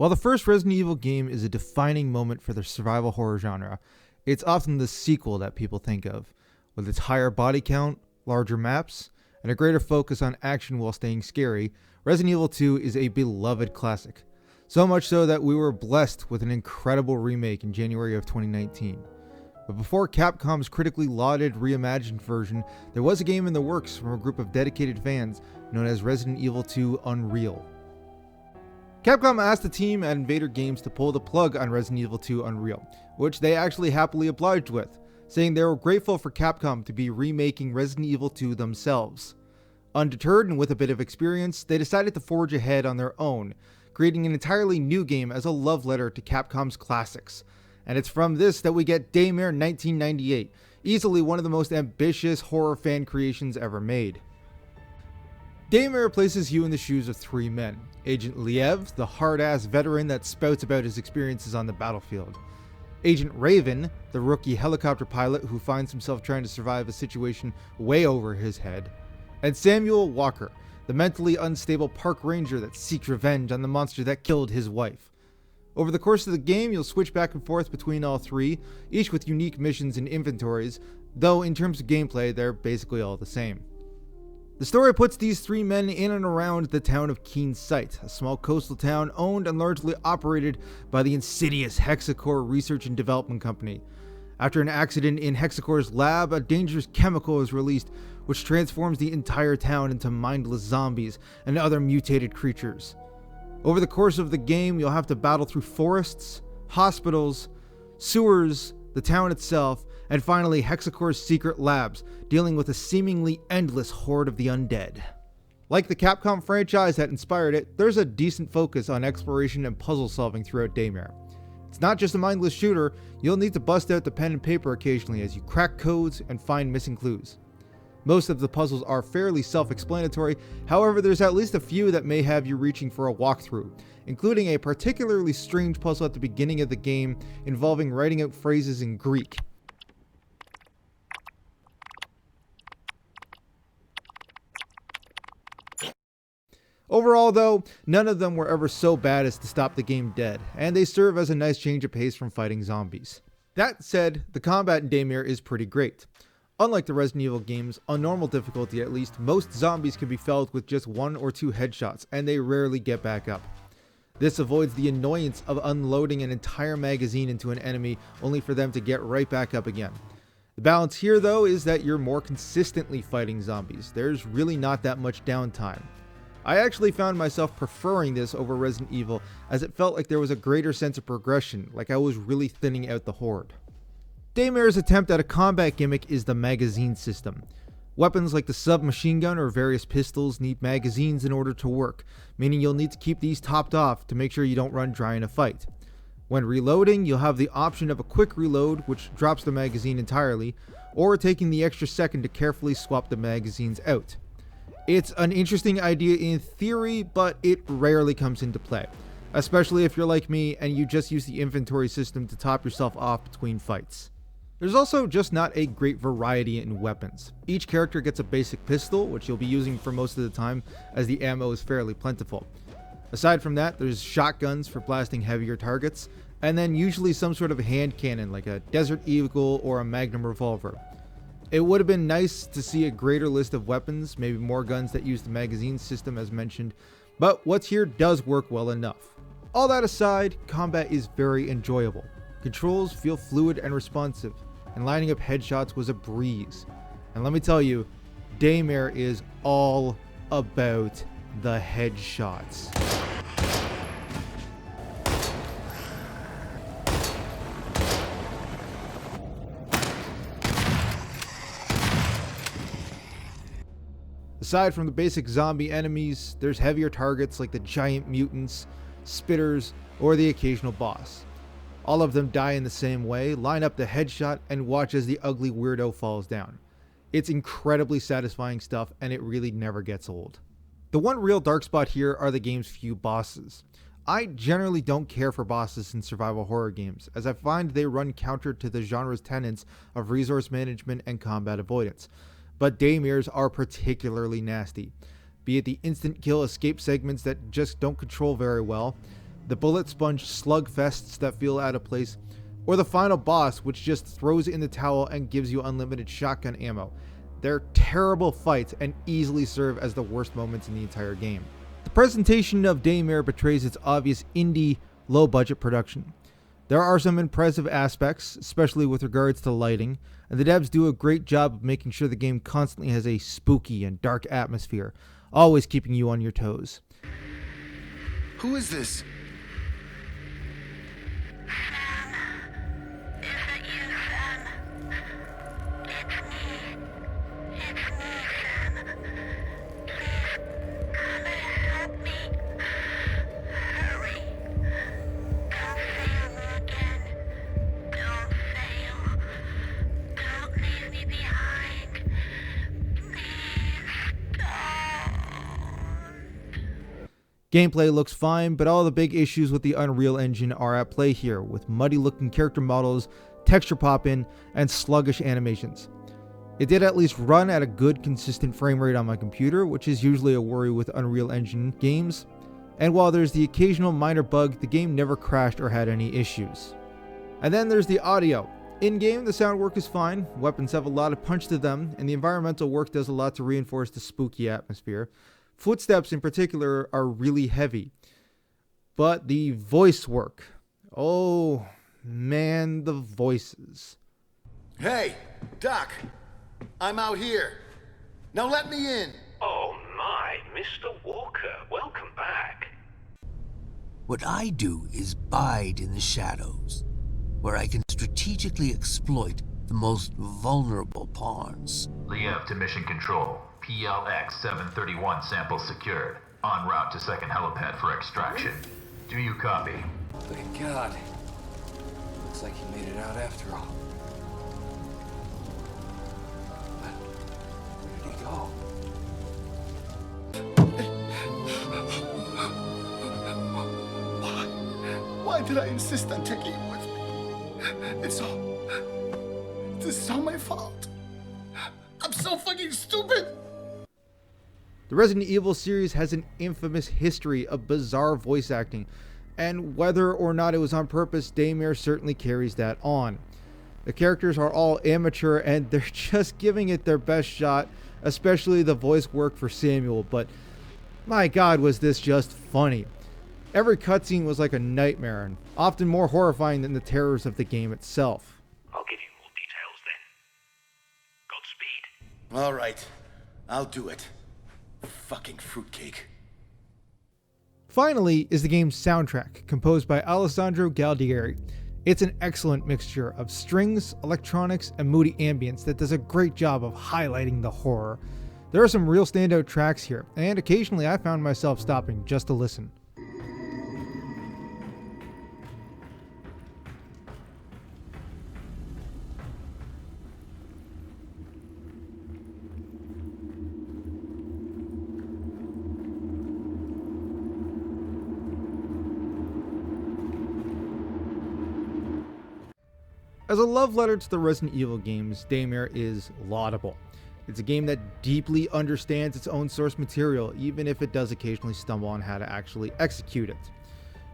While the first Resident Evil game is a defining moment for the survival horror genre, it's often the sequel that people think of, with its higher body count, larger maps, and a greater focus on action while staying scary. Resident Evil 2 is a beloved classic, so much so that we were blessed with an incredible remake in January of 2019. But before Capcom's critically lauded reimagined version, there was a game in the works from a group of dedicated fans known as Resident Evil 2 Unreal. Capcom asked the team at Invader Games to pull the plug on Resident Evil 2 Unreal, which they actually happily obliged with, saying they were grateful for Capcom to be remaking Resident Evil 2 themselves. Undeterred and with a bit of experience, they decided to forge ahead on their own, creating an entirely new game as a love letter to Capcom's classics. And it's from this that we get Daymare1998, easily one of the most ambitious horror fan creations ever made. Daymare places you in the shoes of three men. Agent Liev, the hard-ass veteran that spouts about his experiences on the battlefield. Agent Raven, the rookie helicopter pilot who finds himself trying to survive a situation way over his head. And Samuel Walker, the mentally unstable park ranger that seeks revenge on the monster that killed his wife. Over the course of the game, you'll switch back and forth between all three, each with unique missions and inventories, though in terms of gameplay, they're basically all the same. The story puts these three men in and around the town of Keen Sight, a small coastal town owned and largely operated by the insidious Hexacore Research and Development Company. After an accident in Hexacore's lab, a dangerous chemical is released which transforms the entire town into mindless zombies and other mutated creatures. Over the course of the game, you'll have to battle through forests, hospitals, sewers, the town itself, and finally Hexacore's secret labs, dealing with a seemingly endless horde of the undead. Like the Capcom franchise that inspired it, there's a decent focus on exploration and puzzle solving throughout Daymare. It's not just a mindless shooter, you'll need to bust out the pen and paper occasionally as you crack codes and find missing clues. Most of the puzzles are fairly self-explanatory, however there's at least a few that may have you reaching for a walkthrough, including a particularly strange puzzle at the beginning of the game involving writing out phrases in Greek. Overall though, none of them were ever so bad as to stop the game dead, and they serve as a nice change of pace from fighting zombies. That said, the combat in Daymare is pretty great. Unlike the Resident Evil games, on normal difficulty at least, most zombies can be felled with just 1 or 2 headshots, and they rarely get back up. This avoids the annoyance of unloading an entire magazine into an enemy only for them to get right back up again. The balance here though is that you're more consistently fighting zombies. There's really not that much downtime. I actually found myself preferring this over Resident Evil as it felt like there was a greater sense of progression, like I was really thinning out the horde. Daymare's attempt at a combat gimmick is the magazine system. Weapons like the submachine gun or various pistols need magazines in order to work, meaning you'll need to keep these topped off to make sure you don't run dry in a fight. When reloading, you'll have the option of a quick reload, which drops the magazine entirely, or taking the extra second to carefully swap the magazines out. It's an interesting idea in theory, but it rarely comes into play, especially if you're like me and you just use the inventory system to top yourself off between fights. There's also just not a great variety in weapons. Each character gets a basic pistol, which you'll be using for most of the time as the ammo is fairly plentiful. Aside from that, there's shotguns for blasting heavier targets, and then usually some sort of hand cannon like a Desert Eagle or a Magnum revolver. It would have been nice to see a greater list of weapons, maybe more guns that use the magazine system as mentioned, but what's here does work well enough. All that aside, combat is very enjoyable. Controls feel fluid and responsive, and lining up headshots was a breeze. And let me tell you, Daymare is all about the headshots. Aside from the basic zombie enemies, there's heavier targets like the giant mutants, spitters, or the occasional boss. All of them die in the same way, line up the headshot, and watch as the ugly weirdo falls down. It's incredibly satisfying stuff, and it really never gets old. The one real dark spot here are the game's few bosses. I generally don't care for bosses in survival horror games, as I find they run counter to the genre's tenets of resource management and combat avoidance. But Daymare's are particularly nasty, be it the instant kill escape segments that just don't control very well, the bullet sponge slugfests that feel out of place, or the final boss which just throws in the towel and gives you unlimited shotgun ammo. They're terrible fights and easily serve as the worst moments in the entire game. The presentation of Daymare betrays its obvious indie, low-budget production. There are some impressive aspects, especially with regards to lighting, and the devs do a great job of making sure the game constantly has a spooky and dark atmosphere, always keeping you on your toes. Who is this? Gameplay looks fine, but all the big issues with the Unreal Engine are at play here, with muddy looking character models, texture pop-in, and sluggish animations. It did at least run at a good consistent frame rate on my computer, which is usually a worry with Unreal Engine games, and while there's the occasional minor bug, the game never crashed or had any issues. And then there's the audio. In-game, the sound work is fine, weapons have a lot of punch to them, and the environmental work does a lot to reinforce the spooky atmosphere. Footsteps in particular are really heavy. But the voice work. Oh man, the voices. Hey, Doc. I'm out here. Now let me in. Oh my, Mr. Walker, welcome back. What I do is bide in the shadows, where I can strategically exploit the most vulnerable pawns. Liev to mission control. PLX 731 sample secured. En route to second helipad for extraction. Do you copy? Thank God. Looks like he made it out after all. But where did he go? Why did I insist on taking him with me? This is all my fault. I'm so fucking stupid. The Resident Evil series has an infamous history of bizarre voice acting, and whether or not it was on purpose, Daymare certainly carries that on. The characters are all amateur and they're just giving it their best shot, especially the voice work for Samuel, but my god was this just funny. Every cutscene was like a nightmare, and often more horrifying than the terrors of the game itself. I'll give you more details then. Godspeed. All right, I'll do it. Fucking fruitcake. Finally is the game's soundtrack, composed by Alessandro Galdieri. It's an excellent mixture of strings, electronics, and moody ambience that does a great job of highlighting the horror. There are some real standout tracks here, and occasionally I found myself stopping just to listen. As a love letter to the Resident Evil games, Daymare is laudable. It's a game that deeply understands its own source material, even if it does occasionally stumble on how to actually execute it.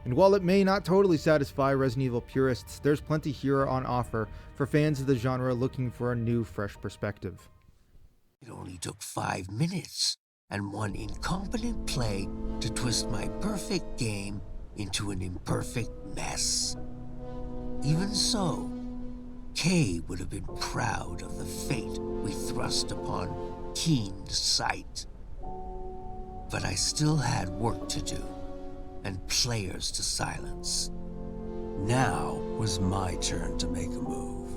And while it may not totally satisfy Resident Evil purists, there's plenty here on offer for fans of the genre looking for a new, fresh perspective. It only took 5 minutes and one incompetent play to twist my perfect game into an imperfect mess. Even so, Kay would have been proud of the fate we thrust upon keen sight. But I still had work to do, and players to silence. Now was my turn to make a move.